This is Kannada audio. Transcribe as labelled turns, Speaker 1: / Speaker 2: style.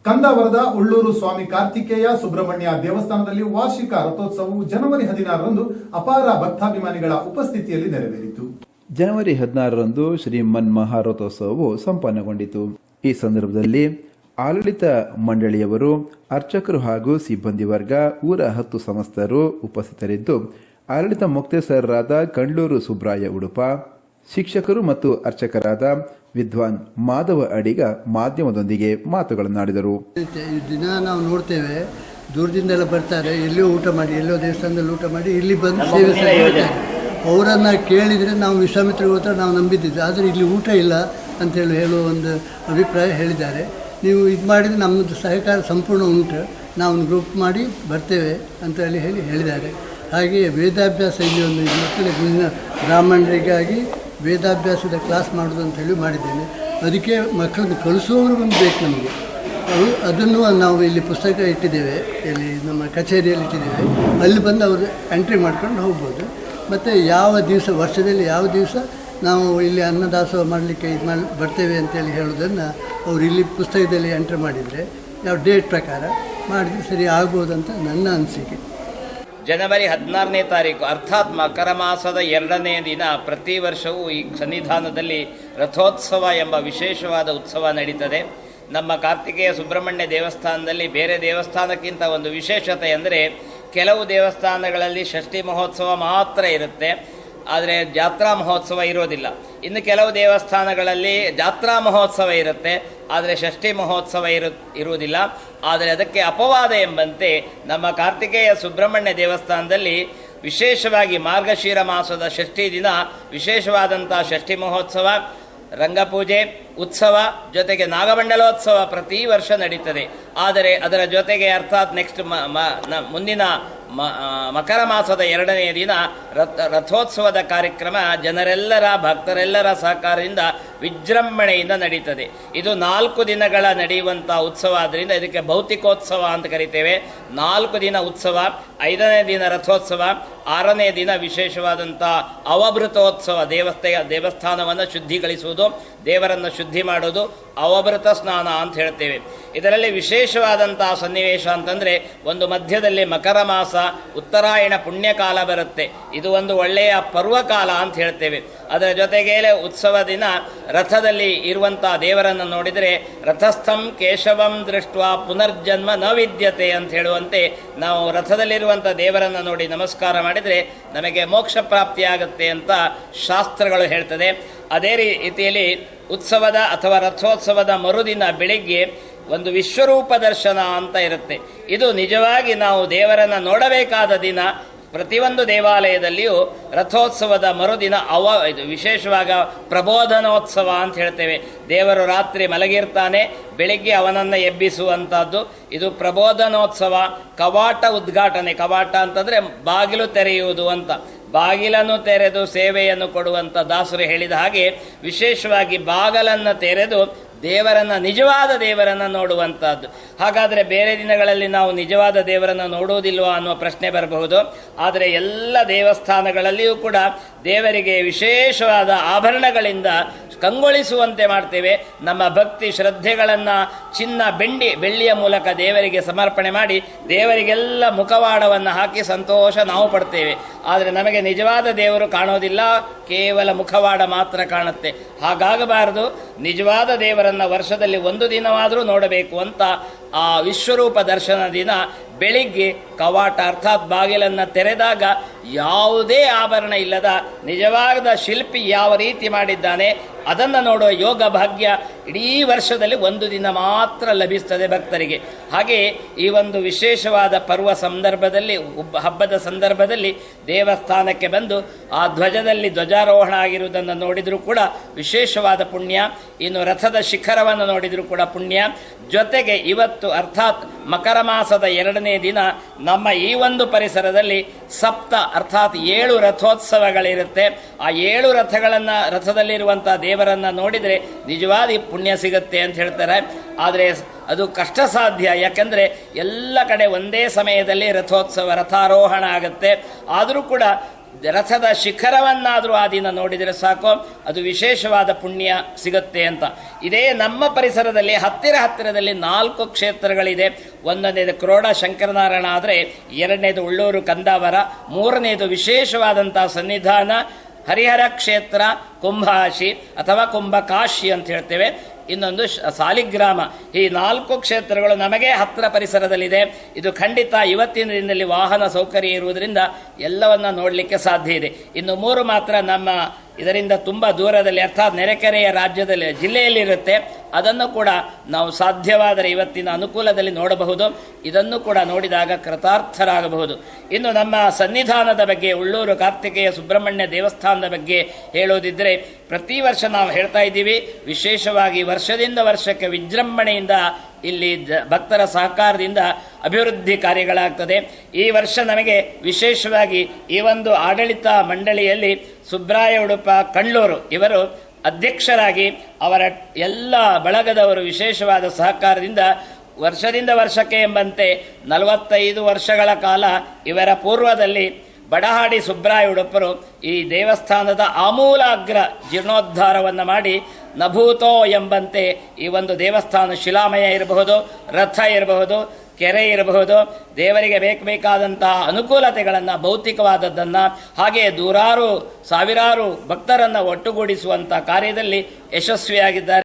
Speaker 1: ಕಂದಾವರದ ಉಳ್ಳೂರು ಸ್ವಾಮಿ ಕಾರ್ತಿಕೇಯ ಸುಬ್ರಹ್ಮಣ್ಯ ದೇವಸ್ಥಾನದಲ್ಲಿ ವಾರ್ಷಿಕ ರಥೋತ್ಸವವು ಜನವರಿ 16ರಂದು ಅಪಾರ ಭಕ್ತಾಭಿಮಾನಿಗಳ ಉಪಸ್ಥಿತಿಯಲ್ಲಿ ನೆರವೇರಿತು.
Speaker 2: ಜನವರಿ 16ರಂದು ಶ್ರೀಮನ್ ಮಹಾರಥೋತ್ಸವವು ಸಂಪನ್ನಗೊಂಡಿತು. ಈ ಸಂದರ್ಭದಲ್ಲಿ ಆಡಳಿತ ಮಂಡಳಿಯವರು, ಅರ್ಚಕರು ಹಾಗೂ ಸಿಬ್ಬಂದಿ ವರ್ಗ, ಊರ 10 ಸಮಸ್ತರು ಉಪಸ್ಥಿತರಿದ್ದು, ಆಡಳಿತ ಮುಕ್ತೇಸರರಾದ ಕಂಡ್ಲೂರು ಸುಬ್ರಾಯ ಉಡುಪ, ಶಿಕ್ಷಕರು ಮತ್ತು ಅರ್ಚಕರಾದ ವಿದ್ವಾನ್ ಮಾಧವ ಅಡಿಗ ಮಾಧ್ಯಮದೊಂದಿಗೆ ಮಾತುಗಳನ್ನಾಡಿದರು.
Speaker 3: ದಿನ ನಾವು ನೋಡ್ತೇವೆ, ದೂರದಿಂದೆಲ್ಲ ಬರ್ತಾರೆ, ಎಲ್ಲೋ ಊಟ ಮಾಡಿ, ಎಲ್ಲೋ ದೇವಸ್ಥಾನದಲ್ಲಿ ಊಟ ಮಾಡಿ ಇಲ್ಲಿ ಬಂದು ಸೇವೆ ಸಲ್ಲಿಸ್ತಾರೆ. ಅವರನ್ನು ಕೇಳಿದರೆ ನಾವು ವಿಶ್ವಾಮಿತ್ರ ಗೋತ್ರ ನಾವು ನಂಬಿದ್ದಿದ್ವಿ, ಆದರೆ ಇಲ್ಲಿ ಊಟ ಇಲ್ಲ ಅಂತೇಳಿ ಹೇಳುವ ಒಂದು ಅಭಿಪ್ರಾಯ ಹೇಳಿದ್ದಾರೆ. ನೀವು ಇದು ಮಾಡಿದರೆ ನಮ್ಮದು ಸಹಕಾರ ಸಂಪೂರ್ಣ ಉಂಟು, ನಾವು ಒಂದು ಗ್ರೂಪ್ ಮಾಡಿ ಬರ್ತೇವೆ ಅಂತ ಹೇಳಿದ್ದಾರೆ. ಹಾಗೆಯೇ ವೇದಾಭ್ಯಾಸ ಇಲ್ಲಿ ಒಂದು ಮಕ್ಕಳಿಗೆ ಬ್ರಾಹ್ಮಣರಿಗಾಗಿ ವೇದಾಭ್ಯಾಸದ ಕ್ಲಾಸ್ ಮಾಡೋದು ಅಂತ ಹೇಳಿ ಮಾಡಿದ್ದೇನೆ. ಅದಕ್ಕೆ ಮಕ್ಕಳನ್ನು ಕಳಿಸುವವರು ಒಂದು ಬೇಕು ನಮಗೆ. ಅದನ್ನು ನಾವು ಇಲ್ಲಿ ಪುಸ್ತಕ ಇಟ್ಟಿದ್ದೇವೆ, ಇಲ್ಲಿ ನಮ್ಮ ಕಚೇರಿಯಲ್ಲಿ ಇಟ್ಟಿದ್ದೇವೆ. ಅಲ್ಲಿ ಬಂದು ಅವರು ಎಂಟ್ರಿ ಮಾಡ್ಕೊಂಡು ಹೋಗ್ಬೋದು. ಮತ್ತು ಯಾವ ದಿವಸ, ವರ್ಷದಲ್ಲಿ ಯಾವ ದಿವಸ ನಾವು ಇಲ್ಲಿ ಅನ್ನದಾಸೋಹ ಮಾಡಲಿಕ್ಕೆ ಬರ್ತೇವೆ ಅಂತೇಳಿ ಹೇಳೋದನ್ನು ಅವರು ಇಲ್ಲಿ ಪುಸ್ತಕದಲ್ಲಿ ಎಂಟ್ರಿ ಮಾಡಿದರೆ ಯಾವ ಡೇಟ್ ಪ್ರಕಾರ ಮಾಡಿದರೆ ಸರಿ ಆಗ್ಬೋದಂತ ನನ್ನ ಅನಿಸಿಕೆ.
Speaker 4: ಜನವರಿ 16ನೇ ತಾರೀಕು ಅರ್ಥಾತ್ ಮಕರ ಮಾಸದ 2ನೇ ದಿನ ಪ್ರತಿ ವರ್ಷವೂ ಈ ಸನ್ನಿಧಾನದಲ್ಲಿ ರಥೋತ್ಸವ ಎಂಬ ವಿಶೇಷವಾದ ಉತ್ಸವ ನಡೀತದೆ. ನಮ್ಮ ಕಾರ್ತಿಕೇಯ ಸುಬ್ರಹ್ಮಣ್ಯ ದೇವಸ್ಥಾನದಲ್ಲಿ ಬೇರೆ ದೇವಸ್ಥಾನಕ್ಕಿಂತ ಒಂದು ವಿಶೇಷತೆ ಅಂದರೆ, ಕೆಲವು ದೇವಸ್ಥಾನಗಳಲ್ಲಿ ಷಷ್ಠಿ ಮಹೋತ್ಸವ ಮಾತ್ರ ಇರುತ್ತೆ, ಆದರೆ ಜಾತ್ರಾ ಮಹೋತ್ಸವ ಇರೋದಿಲ್ಲ. ಇನ್ನು ಕೆಲವು ದೇವಸ್ಥಾನಗಳಲ್ಲಿ ಜಾತ್ರಾ ಮಹೋತ್ಸವ ಇರುತ್ತೆ, ಆದರೆ ಷಷ್ಠಿ ಮಹೋತ್ಸವ ಇರುವುದಿಲ್ಲ. ಆದರೆ ಅದಕ್ಕೆ ಅಪವಾದ ಎಂಬಂತೆ ನಮ್ಮ ಕಾರ್ತಿಕೇಯ ಸುಬ್ರಹ್ಮಣ್ಯ ದೇವಸ್ಥಾನದಲ್ಲಿ ವಿಶೇಷವಾಗಿ ಮಾರ್ಗಶಿರ ಮಾಸದ ಷಷ್ಠಿ ದಿನ ವಿಶೇಷವಾದಂಥ ಷಷ್ಠಿ ಮಹೋತ್ಸವ, ರಂಗಪೂಜೆ, ಉತ್ಸವ ಜೊತೆಗೆ ನಾಗಮಂಡಲೋತ್ಸವ ಪ್ರತಿ ವರ್ಷ ನಡೀತದೆ. ಆದರೆ ಅದರ ಜೊತೆಗೆ ಅರ್ಥಾತ್ ನೆಕ್ಸ್ಟ್ ಮುಂದಿನ ಮಕರ ಮಾಸದ 2ನೇ ದಿನ ರಥೋತ್ಸವದ ಕಾರ್ಯಕ್ರಮ ಜನರೆಲ್ಲರ ಭಕ್ತರೆಲ್ಲರ ಸಹಕಾರದಿಂದ ವಿಜೃಂಭಣೆಯಿಂದ ನಡೀತದೆ. ಇದು 4 ದಿನಗಳ ನಡೆಯುವಂಥ ಉತ್ಸವ. ಆದ್ದರಿಂದ ಇದಕ್ಕೆ ಭೌತಿಕೋತ್ಸವ ಅಂತ ಕರಿತೇವೆ. 4 ದಿನ ಉತ್ಸವ, 5ನೇ ದಿನ ರಥೋತ್ಸವ, 6ನೇ ದಿನ ವಿಶೇಷವಾದಂಥ ಅವಭೃತೋತ್ಸವ, ದೇವಸ್ಥಾನವನ್ನು ಶುದ್ಧಿಗೊಳಿಸುವುದು, ದೇವರನ್ನು ಶುದ್ಧಿ ಮಾಡೋದು, ಅವಭೃತ ಸ್ನಾನ ಅಂತ ಹೇಳ್ತೇವೆ. ಇದರಲ್ಲಿ ವಿಶೇಷವಾದಂಥ ಸನ್ನಿವೇಶ ಅಂತಂದರೆ, ಒಂದು ಮಧ್ಯದಲ್ಲಿ ಮಕರ ಮಾಸ ಉತ್ತರಾಯಣ ಪುಣ್ಯಕಾಲ ಬರುತ್ತೆ. ಇದು ಒಂದು ಒಳ್ಳೆಯ ಪರ್ವಕಾಲ ಅಂತ ಹೇಳ್ತೇವೆ. ಅದರ ಜೊತೆಗೆ ಉತ್ಸವ ದಿನ ರಥದಲ್ಲಿ ಇರುವಂಥ ದೇವರನ್ನು ನೋಡಿದರೆ ರಥಸ್ಥಂ ಕೇಶವಂ ದೃಷ್ಟ್ವಾ ಪುನರ್ಜನ್ಮ ನ ವಿದ್ಯತೆ ಅಂತ ಹೇಳುವಂತೆ ನಾವು ರಥದಲ್ಲಿರುವಂಥ ದೇವರನ್ನು ನೋಡಿ ನಮಸ್ಕಾರ ಮಾಡಿದರೆ ನಮಗೆ ಮೋಕ್ಷ ಪ್ರಾಪ್ತಿಯಾಗುತ್ತೆ ಅಂತ ಶಾಸ್ತ್ರಗಳು ಹೇಳ್ತದೆ. ಅದೇ ರೀತಿಯಲ್ಲಿ ಉತ್ಸವದ ಅಥವಾ ರಥೋತ್ಸವದ ಮರುದಿನ ಬೆಳಿಗ್ಗೆ ಒಂದು ವಿಶ್ವರೂಪ ದರ್ಶನ ಅಂತ ಇರುತ್ತೆ. ಇದು ನಿಜವಾಗಿ ನಾವು ದೇವರನ್ನು ನೋಡಬೇಕಾದ ದಿನ. ಪ್ರತಿಯೊಂದು ದೇವಾಲಯದಲ್ಲಿಯೂ ರಥೋತ್ಸವದ ಮರುದಿನ ಇದು ವಿಶೇಷವಾಗ ಪ್ರಬೋಧನೋತ್ಸವ ಅಂತ ಹೇಳ್ತೇವೆ. ದೇವರು ರಾತ್ರಿ ಮಲಗಿರ್ತಾನೆ, ಬೆಳಿಗ್ಗೆ ಅವನನ್ನು ಎಬ್ಬಿಸುವಂಥದ್ದು ಇದು ಪ್ರಬೋಧನೋತ್ಸವ. ಕವಾಟ ಉದ್ಘಾಟನೆ, ಕವಾಟ ಅಂತಂದರೆ ಬಾಗಿಲು ತೆರೆಯುವುದು ಅಂತ. ಬಾಗಿಲನ್ನು ತೆರೆದು ಸೇವೆಯನ್ನು ಕೊಡುವಂಥ ದಾಸರು ಹೇಳಿದ ಹಾಗೆ ವಿಶೇಷವಾಗಿ ಬಾಗಿಲನ್ನು ತೆರೆದು ನಿಜವಾದ ದೇವರನ್ನು ನೋಡುವಂಥದ್ದು. ಹಾಗಾದರೆ ಬೇರೆ ದಿನಗಳಲ್ಲಿ ನಾವು ನಿಜವಾದ ದೇವರನ್ನು ನೋಡುವುದಿಲ್ವಾ ಅನ್ನುವ ಪ್ರಶ್ನೆ ಬರಬಹುದು. ಆದರೆ ಎಲ್ಲ ದೇವಸ್ಥಾನಗಳಲ್ಲಿಯೂ ಕೂಡ ದೇವರಿಗೆ ವಿಶೇಷವಾದ ಆಭರಣಗಳಿಂದ ಕಂಗೊಳಿಸುವಂತೆ ಮಾಡ್ತೇವೆ. ನಮ್ಮ ಭಕ್ತಿ ಶ್ರದ್ಧೆಗಳನ್ನು ಚಿನ್ನ ಬೆಳ್ಳಿಯ ಮೂಲಕ ದೇವರಿಗೆ ಸಮರ್ಪಣೆ ಮಾಡಿ ದೇವರಿಗೆಲ್ಲ ಮುಖವಾಡವನ್ನು ಹಾಕಿ ಸಂತೋಷ ನಾವು ಪಡ್ತೇವೆ. ಆದರೆ ನಮಗೆ ನಿಜವಾದ ದೇವರು ಕಾಣೋದಿಲ್ಲ, ಕೇವಲ ಮುಖವಾಡ ಮಾತ್ರ ಕಾಣುತ್ತೆ. ಹಾಗಾಗಬಾರದು. ನಿಜವಾದ ದೇವರನ್ನು ವರ್ಷದಲ್ಲಿ 1 ದಿನವಾದರೂ ನೋಡಬೇಕು ಅಂತ ಆ ವಿಶ್ವರೂಪ ದರ್ಶನ ದಿನ ಬೆಳಿಗ್ಗೆ ಕವಾಟ ಅರ್ಥಾತ್ ಬಾಗಿಲನ್ನು ತೆರೆದಾಗ ಯಾವುದೇ ಆಭರಣ ಇಲ್ಲದ ನಿಜವಾದ ಶಿಲ್ಪಿ ಯಾವ ರೀತಿ ಮಾಡಿದ್ದಾನೆ ಅದನ್ನು ನೋಡುವ ಯೋಗ ಭಾಗ್ಯ ಇಡೀ ವರ್ಷದಲ್ಲಿ 1 ದಿನ ಮಾತ್ರ ಲಭಿಸ್ತದೆ ಭಕ್ತರಿಗೆ. ಹಾಗೆ ಈ ಒಂದು ವಿಶೇಷವಾದ ಪರ್ವ ಸಂದರ್ಭದಲ್ಲಿ, ಹಬ್ಬದ ಸಂದರ್ಭದಲ್ಲಿ ದೇವಸ್ಥಾನಕ್ಕೆ ಬಂದು ಆ ಧ್ವಜದಲ್ಲಿ ಧ್ವಜಾರೋಹಣ ಆಗಿರುವುದನ್ನು ನೋಡಿದರೂ ಕೂಡ ವಿಶೇಷವಾದ ಪುಣ್ಯ. ಇನ್ನು ರಥದ ಶಿಖರವನ್ನು ನೋಡಿದರೂ ಕೂಡ ಪುಣ್ಯ. ಜೊತೆಗೆ ಇವತ್ತು ಅರ್ಥಾತ್ ಮಕರ ಮಾಸದ 2ನೇ ದಿನ ನಮ್ಮ ಈ ಒಂದು ಪರಿಸರದಲ್ಲಿ ಅರ್ಥಾತ್ 7 ರಥೋತ್ಸವಗಳಿರುತ್ತೆ. ಆ 7 ರಥದಲ್ಲಿರುವಂಥ ದೇವರನ್ನು ನೋಡಿದರೆ ನಿಜವಾದ ಪುಣ್ಯ ಸಿಗುತ್ತೆ ಅಂತ ಹೇಳ್ತಾರೆ. ಆದರೆ ಅದು ಕಷ್ಟ ಸಾಧ್ಯ. ಯಾಕೆಂದರೆ ಎಲ್ಲ ಕಡೆ ಒಂದೇ ಸಮಯದಲ್ಲಿ ರಥೋತ್ಸವ ರಥಾರೋಹಣ ಆಗುತ್ತೆ. ಆದರೂ ಕೂಡ ರಥದ ಶಿಖರವನ್ನಾದರೂ ಆ ದಿನ ನೋಡಿದರೆ ಸಾಕು, ಅದು ವಿಶೇಷವಾದ ಪುಣ್ಯ ಸಿಗುತ್ತೆ ಅಂತ. ಇದೇ ನಮ್ಮ ಪರಿಸರದಲ್ಲಿ ಹತ್ತಿರದಲ್ಲಿ 4 ಕ್ಷೇತ್ರಗಳಿದೆ. ಒಂದನೇದು ಕ್ರೋಡ ಶಂಕರನಾರಾಯಣ ಆದರೆ, ಎರಡನೇದು ಉಳ್ಳೂರು ಕಂದಾವರ, ಮೂರನೇದು ವಿಶೇಷವಾದಂಥ ಸನ್ನಿಧಾನ ಹರಿಹರ ಕ್ಷೇತ್ರ ಕುಂಭಾಶಿ ಅಥವಾ ಕುಂಭಕಾಶಿ ಅಂತ ಹೇಳ್ತೇವೆ, ಇನ್ನೊಂದು ಸಾಲಿಗ್ರಾಮ. ಈ 4 ಕ್ಷೇತ್ರಗಳು ನಮಗೆ ಹತ್ತಿರ ಪರಿಸರದಲ್ಲಿದೆ. ಇದು ಖಂಡಿತ ಇವತ್ತಿನ ದಿನದಲ್ಲಿ ವಾಹನ ಸೌಕರ್ಯ ಇರುವುದರಿಂದ ಎಲ್ಲವನ್ನ ನೋಡಲಿಕ್ಕೆ ಸಾಧ್ಯ ಇದೆ. ಇನ್ನು 3 ಮಾತ್ರ ನಮ್ಮ ಇದರಿಂದ ತುಂಬ ದೂರದಲ್ಲಿ, ಅರ್ಥಾತ್ ನೆರೆಕೆರೆಯ ರಾಜ್ಯದಲ್ಲಿ ಜಿಲ್ಲೆಯಲ್ಲಿರುತ್ತೆ. ಅದನ್ನು ಕೂಡ ನಾವು ಸಾಧ್ಯವಾದರೆ ಇವತ್ತಿನ ಅನುಕೂಲದಲ್ಲಿ ನೋಡಬಹುದು. ಇದನ್ನು ಕೂಡ ನೋಡಿದಾಗ ಕೃತಾರ್ಥರಾಗಬಹುದು. ಇನ್ನು ನಮ್ಮ ಸನ್ನಿಧಾನದ ಬಗ್ಗೆ, ಉಳ್ಳೂರು ಕಾರ್ತಿಕೇಯ ಸುಬ್ರಹ್ಮಣ್ಯ ದೇವಸ್ಥಾನದ ಬಗ್ಗೆ ಹೇಳೋದಿದ್ದರೆ, ಪ್ರತಿ ವರ್ಷ ನಾವು ಹೇಳ್ತಾ ಇದ್ದೀವಿ, ವಿಶೇಷವಾಗಿ ವರ್ಷದಿಂದ ವರ್ಷಕ್ಕೆ ವಿಜೃಂಭಣೆಯಿಂದ ಇಲ್ಲಿ ಭಕ್ತರ ಸಹಕಾರದಿಂದ ಅಭಿವೃದ್ಧಿ ಕಾರ್ಯಗಳಾಗ್ತದೆ. ಈ ವರ್ಷ ನಮಗೆ ವಿಶೇಷವಾಗಿ ಈ ಒಂದು ಆಡಳಿತ ಮಂಡಳಿಯಲ್ಲಿ ಸುಬ್ರಾಯ ಉಡುಪ ಕಣ್ಣೂರು ಇವರು ಅಧ್ಯಕ್ಷರಾಗಿ, ಅವರ ಎಲ್ಲ ಬಳಗದವರು ವಿಶೇಷವಾದ ಸಹಕಾರದಿಂದ ವರ್ಷದಿಂದ ವರ್ಷಕ್ಕೆ ಎಂಬಂತೆ 45 ವರ್ಷಗಳ ಕಾಲ ಇವರ ಪೂರ್ವದಲ್ಲಿ ಬಡಹಾಡಿ ಸುಬ್ರಾಯ ಉಡುಪರು ಈ ದೇವಸ್ಥಾನದ ಆಮೂಲಾಗ್ರ ಜೀರ್ಣೋದ್ಧಾರವನ್ನು ಮಾಡಿ ನಭೂತೋ ಎಂಬಂತೆ ಈ ಒಂದು ದೇವಸ್ಥಾನ ಶಿಲಾಮಯ ಇರಬಹುದು, ರಥ ಇರಬಹುದು, ಕೆರೆ ಇರಬಹುದು, ದೇವರಿಗೆ ಬೇಕಾದಂತಹ ಅನುಕೂಲತೆಗಳನ್ನು, ಭೌತಿಕವಾದದ್ದನ್ನು, ಹಾಗೆ ಸಾವಿರಾರು ಭಕ್ತರನ್ನು ಒಟ್ಟುಗೂಡಿಸುವಂಥ ಕಾರ್ಯದಲ್ಲಿ ಯಶಸ್ವಿಯಾಗಿದ್ದಾರೆ.